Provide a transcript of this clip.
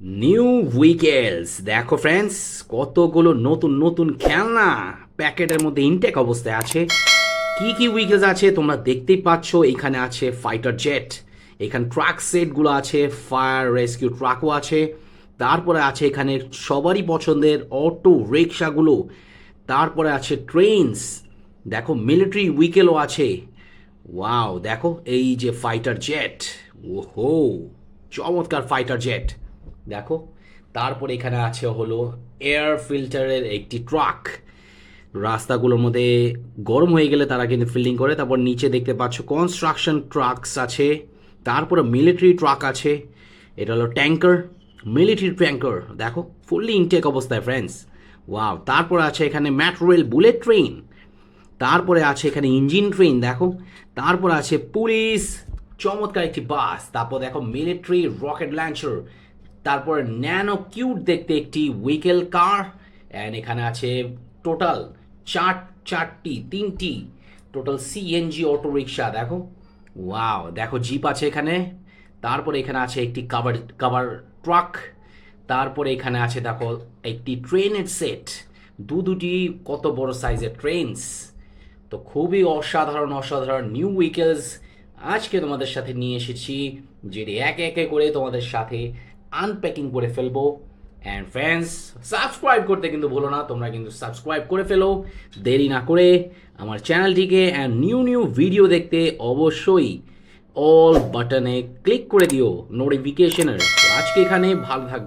New উইকেলস দেখো friends, কতগুলো নতুন নতুন খেলনা প্যাকেটের মধ্যে ইনটেক অবস্থায় আছে। কি কি উইকেলস আছে তোমরা দেখতেই পাচ্ছ। এখানে আছে ফাইটার জেট, এখানে ট্রাক সেটগুলো আছে, ফায়ার রেস্কিউ ট্রাকও আছে, তারপরে আছে এখানে সবারই পছন্দের অটো রিক্সাগুলো, তারপরে আছে ট্রেনস, দেখো মিলিটারি উইকেলও আছে। ওয়াও, দেখো এই যে ফাইটার জেট, ওহো চমৎকার ফাইটার জেট দেখো। তারপরে এখানে আছে হলো এয়ার ফিল্টারের একটি ট্রাক, রাস্তাগুলোর মধ্যে গরম হয়ে গেলে তারা কিন্তু ফিল্ডিং করে। তারপর নিচে দেখতে পাচ্ছ কনস্ট্রাকশন ট্রাকস আছে, তারপরে মিলিটারি ট্রাক আছে, এটা হলো ট্যাঙ্কার, মিলিটারি ট্যাঙ্কার দেখো ফুললি ইনটেক অবস্থায় ফ্রেন্ডস। ওয়াও, তারপরে আছে এখানে মেট্রো রেল বুলেট ট্রেন, তারপরে আছে এখানে ইঞ্জিন ট্রেন দেখো, তারপর আছে পুলিশ চমৎকার একটি বাস, তারপর দেখো মিলিটারি রকেট লঞ্চার, তারপর ন্যানো কিউট দেখতে একটি উইকেল কার, অ্যান্ড এখানে আছে টোটাল তিনটি টোটাল সিএনজি অটো রিক্সা দেখো। ওয়াও, দেখো জিপ আছে এখানে, তারপরে এখানে আছে একটি কাভার ট্রাক, তারপরে এখানে আছে দেখো একটি ট্রেনের সেট, দুটি কত বড় সাইজের ট্রেনস। তো খুবই অসাধারণ অসাধারণ নিউ উইকেলস আজকে তোমাদের সাথে নিয়ে এসেছি, যেটি একে একে করে তোমাদের সাথে আনপ্যাকিং করে ফেলবো। অ্যান্ড ফ্রেন্ডস, সাবস্ক্রাইব করতে কিন্তু ভুলো না, তোমরা কিন্তু সাবস্ক্রাইব করে ফেলো দেরি না করে আমার চ্যানেলটিকে। অ্যান্ড নিউ নিউ ভিডিও দেখতে অবশ্যই অল বাটনে ক্লিক করে দিও নোটিফিকেশনের। তো আজকে এখানে ভালো থাকবে।